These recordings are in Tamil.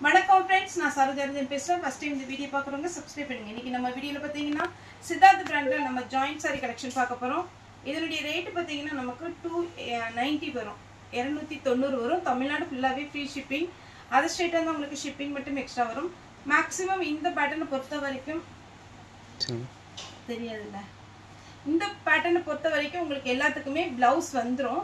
வணக்கம் ஃப்ரெண்ட்ஸ், நான் சரோஜாரஞ்சன் பேசுகிறேன். ஃபஸ்ட் டைம் இந்த வீடியோ பார்க்குறவங்க சப்ஸ்கிரைப் பண்ணுங்க. இன்றைக்கி நம்ம வீடியோவில் பார்த்தீங்கன்னா சித்தார்த் பிராண்டில் நம்ம ஜாயிண்ட் சாரி கலெக்ஷன் பார்க்க போகிறோம். இதனுடைய ரேட்டு பார்த்தீங்கன்னா நமக்கு 290 வரும், 290 வரும். தமிழ்நாடு ஃபுல்லாகவே ஃப்ரீ ஷிப்பிங். அதர் ஸ்டேட்டாக இருந்தால் உங்களுக்கு ஷிப்பிங் மட்டும் எக்ஸ்ட்ரா வரும். மேக்ஸிமம் இந்த பேட்டர்னை பொறுத்த வரைக்கும் தெரியாதுல்ல, இந்த பேட்டர்னை பொறுத்த வரைக்கும் உங்களுக்கு எல்லாத்துக்குமே ப்ளவுஸ் வந்துடும்.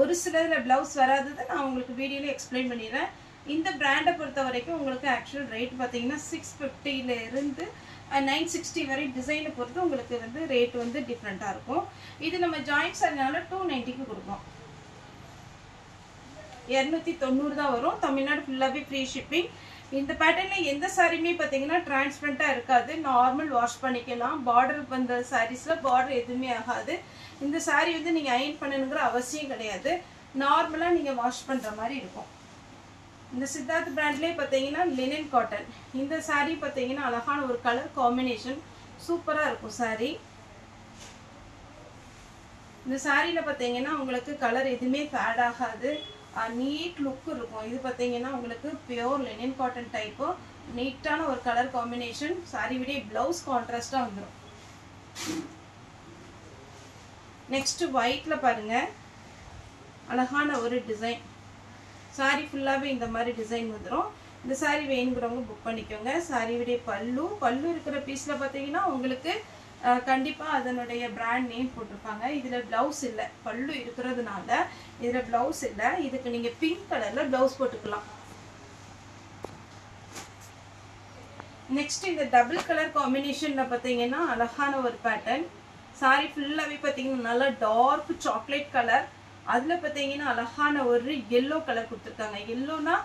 ஒரு சிலதில் ப்ளவுஸ் வராததை நான் உங்களுக்கு வீடியோவில் எக்ஸ்பிளைன் பண்ணிடுறேன். இந்த பிராண்டை பொறுத்த வரைக்கும் உங்களுக்கு ஆக்சுவல் ரேட் பார்த்தீங்கன்னா 650 960 வரை டிசைனை பொறுத்து உங்களுக்கு வந்து ரேட் வந்து டிஃப்ரெண்ட்டாக இருக்கும். இது நம்ம ஜாயிண்ட் சாரினால 290க்கு கொடுப்போம். 290 தான் வரும். தமிழ்நாடு ஃபுல்லாகவே ஃப்ரீ ஷிப்பிங். இந்த பேட்டர்னில் எந்த சாரியுமே பார்த்தீங்கன்னா டிரான்ஸ்பரண்ட்டாக இருக்காது, நார்மல் வாஷ் பண்ணிக்கலாம். பார்டர் வந்த சாரீஸில் பார்டர் எதுவுமே ஆகாது. இந்த சாரீ வந்து நீங்கள் அயன் பண்ணணுங்கிற அவசியம் கிடையாது, நார்மலாக நீங்கள் வாஷ் பண்ணுற மாதிரி இருக்கும். இந்த சித்தார்த் பிராண்ட்லேயே பார்த்தீங்கன்னா லினன் காட்டன். இந்த சாரீ பார்த்தீங்கன்னா அழகான ஒரு கலர் காம்பினேஷன், சூப்பராக இருக்கும் சாரீ. இந்த சாரியில் பார்த்தீங்கன்னா உங்களுக்கு கலர் எதுவுமே ஃபேட் ஆகாது, நீட் லுக் இருக்கும். இது பார்த்தீங்கன்னா உங்களுக்கு பியோர் லினன் காட்டன் டைப்பு, நீட்டான ஒரு கலர் காம்பினேஷன். சாரீ விட ப்ளவுஸ் கான்ட்ராஸ்டாக வந்துடும். நெக்ஸ்ட் ஒயிட்ல பாருங்க, அழகான ஒரு டிசைன். சாரி ஃபுல்லாகவே இந்த மாதிரி டிசைன் வந்துடும். இந்த சாரி வேணுங்கிறவங்க புக் பண்ணிக்கோங்க. சாரியுடைய பல்லு இருக்கிற பீஸில் பார்த்தீங்கன்னா உங்களுக்கு கண்டிப்பாக அதனுடைய பிராண்ட் நேம் போட்டிருப்பாங்க. இதில் ப்ளவுஸ் இல்லை, பல்லு இருக்கிறதுனால இதில் ப்ளவுஸ் இல்லை. இதுக்கு நீங்கள் பிங்க் கலரில் ப்ளவுஸ் போட்டுக்கலாம். நெக்ஸ்ட் இந்த டபுள் கலர் காம்பினேஷனில் பார்த்தீங்கன்னா அழகான ஒரு பேட்டர்ன். சாரி ஃபுல்லாகவே பார்த்தீங்கன்னா நல்லா டார்க் சாக்லேட் கலர், அதில் பார்த்தீங்கன்னா அழகான ஒரு எல்லோ கலர் கொடுத்துருக்காங்க. எல்லோனா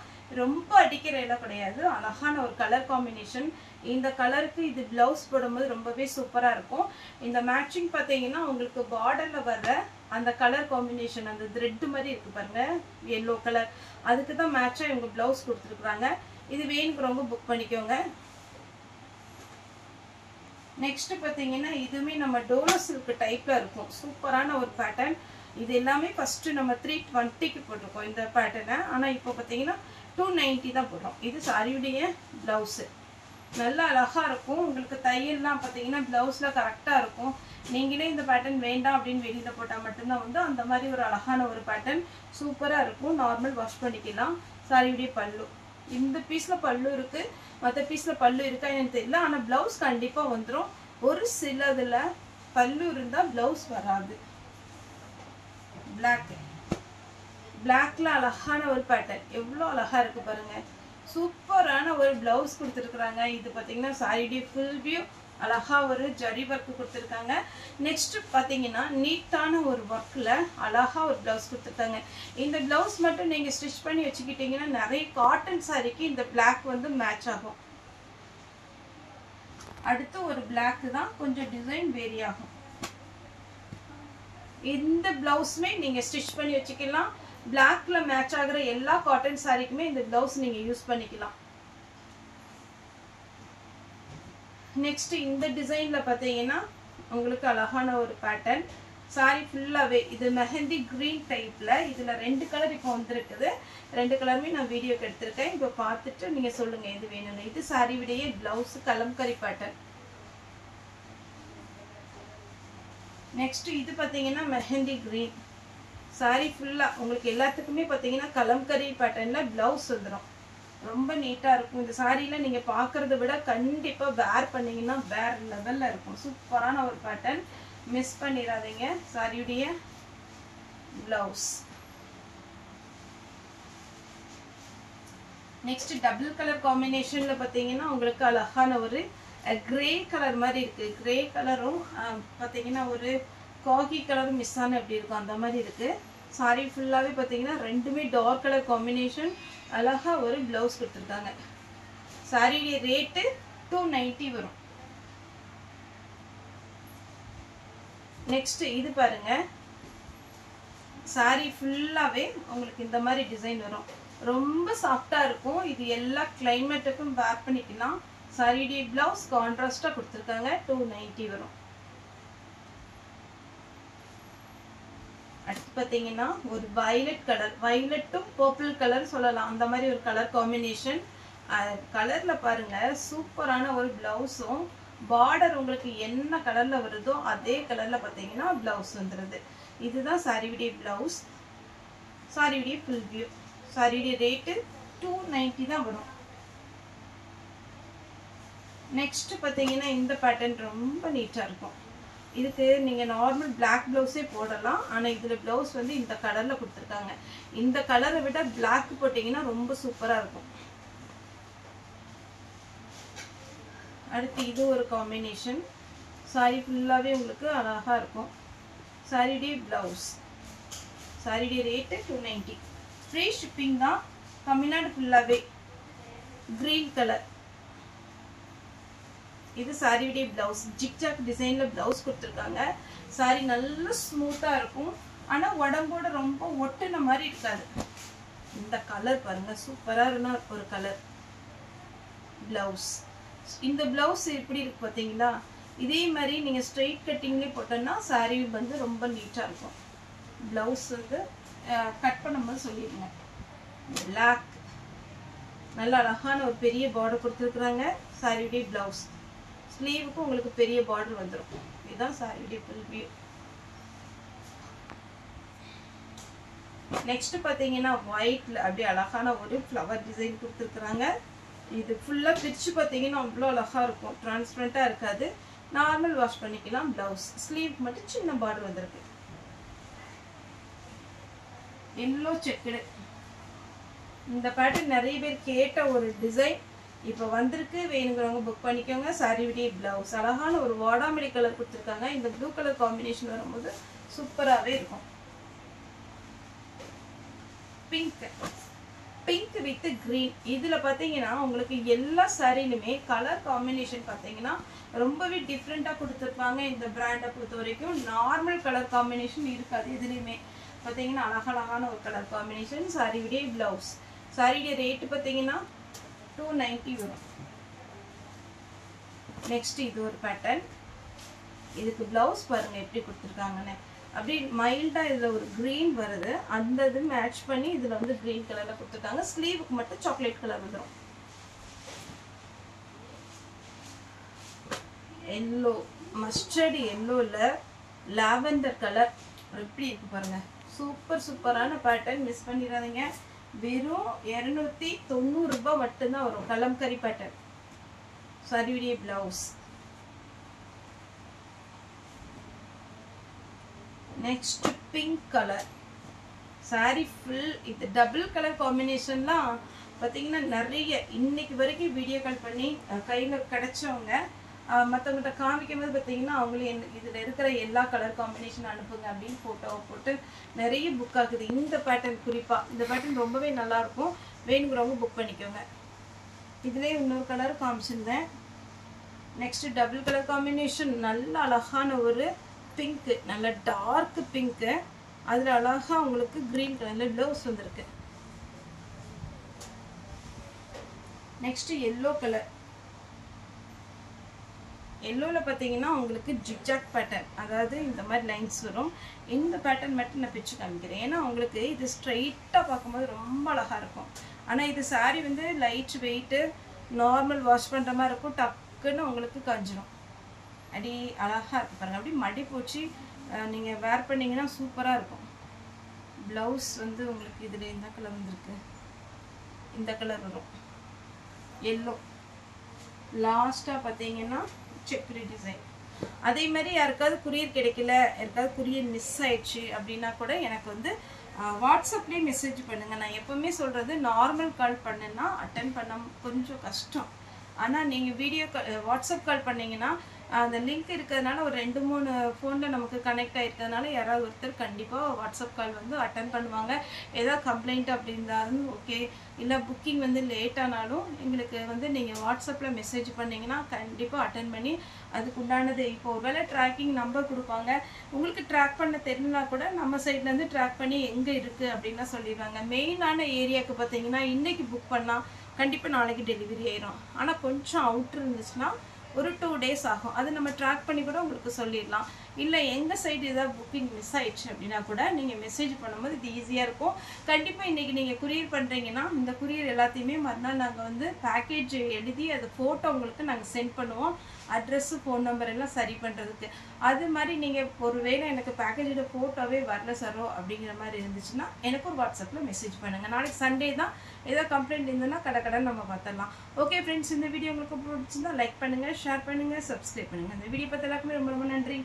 ரொம்ப அடிக்கிற எல்லோ கிடையாது, அழகான ஒரு கலர் காம்பினேஷன். இந்த கலருக்கு இது ப்ளவுஸ் போடும்போது ரொம்பவே சூப்பராக இருக்கும். இந்த மேட்சிங் பார்த்தீங்கன்னா உங்களுக்கு பார்டரில் வர்ற அந்த கலர் காம்பினேஷன், அந்த த்ரெட்டு மாதிரி இருக்குது பாருங்கள், எல்லோ கலர், அதுக்கு தான் மேட்சாக இவங்க ப்ளவுஸ் கொடுத்துருக்குறாங்க. இது வேணுங்கிறவங்க புக் பண்ணிக்கோங்க. நெக்ஸ்ட் பார்த்தீங்கன்னா இதுவுமே நம்ம டோலோ சில்க் டைப்பில் இருக்கும், சூப்பரான ஒரு பேட்டர்ன். இது எல்லாமே ஃபஸ்ட்டு நம்ம 320க்கு போட்டிருக்கோம் இந்த பேட்டர்னை, ஆனால் இப்போ பார்த்தீங்கன்னா 290 தான் போடுறோம். இது சாரியுடைய ப்ளவுஸு நல்லா அழகாக இருக்கும். உங்களுக்கு தையல்லாம் பார்த்தீங்கன்னா ப்ளவுஸில் கரெக்டாக இருக்கும். நீங்களே இந்த பேட்டர்ன் வேண்டாம் அப்படின்னு வெளியில் போட்டால் மட்டும்தான் வந்து அந்த மாதிரி ஒரு அழகான ஒரு பேட்டர்ன் சூப்பராக இருக்கும். நார்மல் வாஷ் பண்ணிக்கலாம். சாரியுடைய பல்லு, இந்த பீஸில் பல்லு இருக்குது, மற்ற பீஸில் பல்லு இருக்கா எனக்கு தெரியல, ஆனால் ப்ளவுஸ் கண்டிப்பாக வந்துடும். ஒரு சிலதில் பல்லு இருந்தால் ப்ளவுஸ் வராது. பிளாக்ல அழகான ஒரு பேட்டர்ன், எவ்வளோ அழகா இருக்கு பாருங்க, சூப்பரான ஒரு பிளவுஸ் கொடுத்துருக்குறாங்க. இது பார்த்தீங்கன்னா சாரியுடைய ஃபுல் வியூ, அழகா ஒரு ஜரி ஒர்க் கொடுத்துருக்காங்க. நெக்ஸ்ட் பார்த்தீங்கன்னா நீட்டான ஒரு ஒர்க்கில் அழகா ஒரு பிளவுஸ் கொடுத்துருக்காங்க. இந்த பிளவுஸ் மட்டும் நீங்கள் ஸ்டிச் பண்ணி வச்சுக்கிட்டீங்கன்னா நிறைய காட்டன் சாரிக்கு இந்த பிளாக் வந்து மேட்ச் ஆகும். அடுத்து ஒரு பிளாக் தான் கொஞ்சம் டிசைன் வேரி ஆகும். இந்த பிளவுஸுமே நீங்கள் ஸ்டிச் பண்ணி வச்சுக்கலாம். பிளாக்ல மேட்ச் ஆகிற எல்லா காட்டன் சாரிக்குமே இந்த பிளவுஸ் நீங்கள் யூஸ் பண்ணிக்கலாம். நெக்ஸ்ட் இந்த டிசைனில் பார்த்தீங்கன்னா உங்களுக்கு அழகான ஒரு பேட்டர்ன். சாரி ஃபுல்லாகவே இது மெஹந்தி க்ரீன் டைப்பில், இதில் 2 கலர் இப்போ வந்துருக்குது. 2 கலருமே நான் வீடியோக்கு எடுத்திருக்கேன். இப்போ பார்த்துட்டு நீங்கள் சொல்லுங்கள் எது வேணும்னு. இது சாரி விடையே ப்ளவுஸு கலம்கரி பேட்டர்ன். நெக்ஸ்ட் இது பார்த்தீங்கன்னா மெஹந்தி க்ரீன். சாரி ஃபுல்லாக உங்களுக்கு எல்லாத்துக்குமே பார்த்தீங்கன்னா கலம்கரி பேட்டர்னில் ப்ளவுஸ் வந்துடும். ரொம்ப நீட்டாக இருக்கும். இந்த சாரியில் நீங்கள் பார்க்குறத விட கண்டிப்பாக வேர் பண்ணிங்கன்னா வேறு லெவலில் இருக்கும். சூப்பரான ஒரு பேட்டர்ன், மிஸ் பண்ணிடாதீங்க. சாரியுடைய ப்ளவுஸ். நெக்ஸ்ட் டபுள் கலர் காம்பினேஷனில் பார்த்தீங்கன்னா உங்களுக்கு அழகான ஒரு கிரே கலர் மாதிரி இருக்குது. கிரே கலரும் பார்த்தீங்கன்னா ஒரு காகி கலரும் மிஸ் ஆன எப்படி இருக்கும் அந்த மாதிரி இருக்குது. சாரி ஃபுல்லாகவே பார்த்தீங்கன்னா ரெண்டுமே டார்க் கலர் காம்பினேஷன், அழகாக ஒரு ப்ளவுஸ் கொடுத்துருக்காங்க. சாரியுடைய ரேட்டு 290 வரும். நெக்ஸ்ட் இது பாருங்க, சாரி ஃபுல்லாகவே உங்களுக்கு இந்த மாதிரி டிசைன் வரும், ரொம்ப சாஃப்டாக இருக்கும். இது எல்லா கிளைமேட்டுக்கும் வேர் பண்ணிக்கலாம். சாரியுடைய ப்ளவுஸ் கான்ட்ராஸ்டாக கொடுத்துருக்காங்க, 290 வரும். அடுத்து பார்த்தீங்கன்னா ஒரு வயலட் கலர், வயலட்டும் பர்பிள் கலர் சொல்லலாம், அந்த மாதிரி ஒரு கலர் காம்பினேஷன். கலர்ல பாருங்க சூப்பரான ஒரு பிளவுஸும் பார்டர் உங்களுக்கு என்ன கலர்ல வருதோ அதே கலர்ல பாத்தீங்கன்னா பிளவுஸ் வந்துருது. இதுதான் சாரியுடைய பிளவுஸ். சாரியுடைய ஃபுல் வியூ. சாரியுடைய ரேட் 290 தான் வரும். நெக்ஸ்ட் பாத்தீங்கன்னா இந்த பேட்டர்ன் ரொம்ப நீட்டா இருக்கும். இதுக்கு நீங்க நார்மல் பிளாக் பிளவுஸே போடலாம். ஆனா இதுல பிளவுஸ் வந்து இந்த கலர்ல கொடுத்துருக்காங்க. இந்த கலரை விட பிளாக் போட்டீங்கன்னா ரொம்ப சூப்பரா இருக்கும். அடுத்து இது ஒரு காம்பினேஷன். சாரி ஃபுல்லாவே உங்களுக்கு அழகா இருக்கும். சாரியுடைய பிளவுஸ். சாரியுடைய ரேட் 290. ஃப்ரீ ஷிப்பிங் தான். தமிழ்நாடு ஃபுல்லாவே. Green colour. இது சாரியுடைய பிளவுஸ். ஜிக்ஜாக் டிசைன்ல பிளவுஸ் கொடுத்துருக்காங்க. சாரி நல்ல ஸ்மூத்தா இருக்கும். ஆனா உடம்போட ரொம்ப ஒட்டுன மாதிரி இருக்காது. இந்த கலர் பாருங்க சூப்பரா ஒரு கலர். பிளவுஸ். இந்த பிளவுஸ் எப்படி இருக்கு பாத்தீங்களா? இதே மாதிரி நீங்க ஸ்ட்ரெயிட் கட்டிங்ல போட்டோம்னா சாரி வந்து ரொம்ப நீட்டா இருக்கும். பிளவுஸ் வந்து கட் பண்ணும்போது சொல்லிடுங்க. பிளாக். நல்ல அழகான ஒரு பெரிய பார்டர் கொடுத்துருக்குறாங்க. சாரியுடைய பிளவுஸ். ஸ்லீவுக்கு உங்களுக்கு பெரிய பார்டர் வந்துடும். இதுதான் சாரியுடைய ஃபுல் வியூ. நெக்ஸ்ட் பாத்தீங்கன்னா ஒயிட்ல அப்படியே அழகான ஒரு ஃப்ளவர் டிசைன் கொடுத்துருக்குறாங்க. இது ஃபுல்லா பிரிச்சு பாத்தீங்கன்னா அவ்வளோ அழகா இருக்கும். டிரான்ஸ்பரண்டா இருக்காது. நார்மல் வாஷ் பண்ணிக்கலாம். பிளவுஸ். ஸ்லீவ் மட்டும் சின்ன பார்டர் வந்திருக்கு. Yellow checked. இந்த பேட்டர்ன் நிறைய பேர் கேட்ட ஒரு டிசைன். இப்போ வந்திருக்கு. வேணுங்கிறவங்க புக் பண்ணிக்கோங்க. சாரியுடைய பிளவுஸ். அழகான ஒரு வாடாமல்லி கலர் கொடுத்துருக்காங்க. இந்த ப்ளூ கலர் காம்பினேஷன் வரும்போது சூப்பராகவே இருக்கும். பிங்க். Pink with green. இதுல பாத்தீங்கன்னா உங்களுக்கு எல்லா சாரிலுமே கலர் காம்பினேஷன் பாத்தீங்கன்னா ரொம்பவே டிஃப்ரெண்டா கொடுத்துருப்பாங்க. இந்த பிராண்டை பொறுத்த வரைக்கும் நார்மல் கலர் காம்பினேஷன் இருக்காது. இதுலயுமே பாத்தீங்கன்னா அழகழகான ஒரு கலர் காம்பினேஷன். சாரியுடைய பிளவுஸ். சாரியுடைய ரேட் பாத்தீங்கன்னா 290 வரும். நெக்ஸ்ட் இது ஒரு பேட்டர்ன். இதுக்கு பிளவுஸ் பாருங்க எப்படி கொடுத்துருக்காங்கன்னு. அப்படி மைல்டா இதுல ஒரு கிரீன் வருது. அந்த இது மேட்ச் பண்ணி இதுல வந்து கிரீன் கலர்ல கொடுத்துருக்காங்க. ஸ்லீவுக்கு மட்டும் சாக்லேட் கலர் வந்துடும். எல்லோ. மஸ்டர்ட் எல்லோல லாவெண்டர் கலர் எப்படி இருக்கு பாருங்க. சூப்பரான பேட்டர்ன். மிஸ் பண்ணிடாதீங்க. வெறும் 290 ரூபாய் மட்டும்தான் வரும். கலம்கரி பேட்டர்ன். சாரியுடைய blouse. Next pink colour. Sorry full இது டபுள் கலர் காம்பினேஷன்லாம் பார்த்தீங்கன்னா நிறைய இன்னைக்கு வரைக்கும் வீடியோ கால் பண்ணி கையில் கிடைச்சவங்க மற்றவங்கள்ட்ட காமிக்கும் போது பார்த்தீங்கன்னா அவங்களே இதில் இருக்கிற எல்லா கலர் காம்பினேஷன் அனுப்புங்க அப்படின்னு ஃபோட்டோவை போட்டு நிறைய புக் ஆகுது. இந்த பேட்டர்ன் குறிப்பாக இந்த பேட்டர்ன் ரொம்பவே நல்லாயிருக்கும். வேணுங்கிறவங்க புக் பண்ணிக்கோங்க. இதுலேயே இன்னொரு கலர் காமிச்சிருந்தேன். Next double colour combination. நல்ல அழகான ஒரு பிங்க். நல்ல டார்க் பிங்க். அதில் அழகா உங்களுக்கு கிரீன் கலர்ல பிளவுஸ் வந்திருக்கு. Next yellow colour. எல்லோல பார்த்தீங்கன்னா உங்களுக்கு ஜிக்ஜாக் பேட்டர்ன். அதாவது இந்த மாதிரி லைன்ஸ் வரும். இந்த பேட்டர்ன் மட்டும் நான் பிச்சு காமிக்கிறேன். ஏன்னா உங்களுக்கு இது ஸ்ட்ரைட்டாக பார்க்கும்போது ரொம்ப அழகாக இருக்கும். ஆனால் இது சாரி வந்து லைட் வெயிட்டு நார்மல் வாஷ் பண்ணுற மாதிரி இருக்கும். டக்குன்னு உங்களுக்கு காஞ்சிடும். அப்படி அழகாக இருக்கு பாருங்கள். அப்படி மடி போச்சு நீங்கள் வேர் பண்ணிங்கன்னா சூப்பராக இருக்கும். ப்ளவுஸ் வந்து உங்களுக்கு இதில் இந்த கலர் வந்துருக்கு. இந்த கலர் வரும். எல்லோ. லாஸ்ட்டாக பார்த்தீங்கன்னா செக்குரி டிசைன். அதே மாதிரி யாருக்காவது குரியர் கிடைக்கல, யாருக்காவது குரியர் மிஸ் ஆயிடுச்சு அப்படின்னா கூட எனக்கு வந்து வாட்ஸ்அப்லேயே மெசேஜ் பண்ணுங்கள். நான் எப்போவுமே சொல்கிறது நார்மல் கால் பண்ணுன்னா அட்டன் பண்ண கொஞ்சம் கஷ்டம். ஆனால் நீங்கள் வீடியோ கால் வாட்ஸ்அப் கால் பண்ணிங்கன்னா அந்த லிங்க் இருக்கிறதுனால ஒரு 2-3 ஃபோனில் நமக்கு கனெக்ட் ஆகிருக்கிறதுனால யாராவது ஒருத்தர் கண்டிப்பாக வாட்ஸ்அப் கால் வந்து அட்டன் பண்ணுவாங்க. ஏதாவது கம்ப்ளைண்ட் அப்படி இருந்தாலும் ஓகே, இல்லை புக்கிங் வந்து லேட் ஆனாலும் எங்களுக்கு வந்து நீங்கள் வாட்ஸ்அப்பில் மெசேஜ் பண்ணிங்கன்னா கண்டிப்பாக அட்டன் பண்ணி அதுக்கு உண்டானது இப்போ ஒருவேளை ட்ராக்கிங் நம்பர் கொடுப்பாங்க. உங்களுக்கு ட்ராக் பண்ண தெரிஞ்சுனா கூட நம்ம சைட்லேருந்து ட்ராக் பண்ணி எங்கே இருக்குது அப்படின்னா சொல்லிடுவாங்க. மெயினான ஏரியாவுக்கு பார்த்தீங்கன்னா இன்றைக்கி புக் பண்ணால் கண்டிப்பாக நாளைக்கு டெலிவரி ஆயிரும். ஆனால் கொஞ்சம் அவுட்ரு இருந்துச்சுன்னா ஒரு 2 days ஆகும். அது நம்ம ட்ராக் பண்ணி கூட உங்களுக்கு சொல்லிடலாம். இல்லை எங்கள் சைடு ஏதாவது புக்கிங் மிஸ் ஆயிடுச்சு அப்படின்னா கூட நீங்கள் மெசேஜ் பண்ணும்போது இது ஈஸியாக இருக்கும். கண்டிப்பாக இன்றைக்கி நீங்கள் குரியர் பண்ணுறீங்கன்னா இந்த குரியர் எல்லாத்தையுமே மறுநாள் நாங்கள் வந்து பேக்கேஜ் எழுதி அது ஃபோட்டோ உங்களுக்கு நாங்கள் சென்ட் பண்ணுவோம், அட்ரெஸ்ஸு ஃபோன் நம்பர் எல்லாம் சரி பண்ணுறதுக்கு. அது மாதிரி நீங்கள் ஒருவேளை எனக்கு பேக்கேஜோட ஃபோட்டோவே வரல சரோ அப்படிங்கிற மாதிரி இருந்துச்சுன்னா எனக்கு ஒரு வாட்ஸ்அப்பில் மெசேஜ் பண்ணுங்கள். நாளைக்கு சண்டே தான், ஏதோ கம்ப்ளைண்ட் இருந்ததுன்னா கடன் நம்ம பார்த்துடலாம். ஓகே ஃப்ரெண்ட்ஸ், இந்த வீடியோ உங்களுக்கு பிடிச்சிருந்தா லைக் பண்ணுங்கள், ஷேர் பண்ணுங்கள், சப்ஸ்கிரைப் பண்ணுங்கள். இந்த வீடியோ பார்த்து எல்லாருக்குமே ரொம்ப ரொம்ப நன்றி.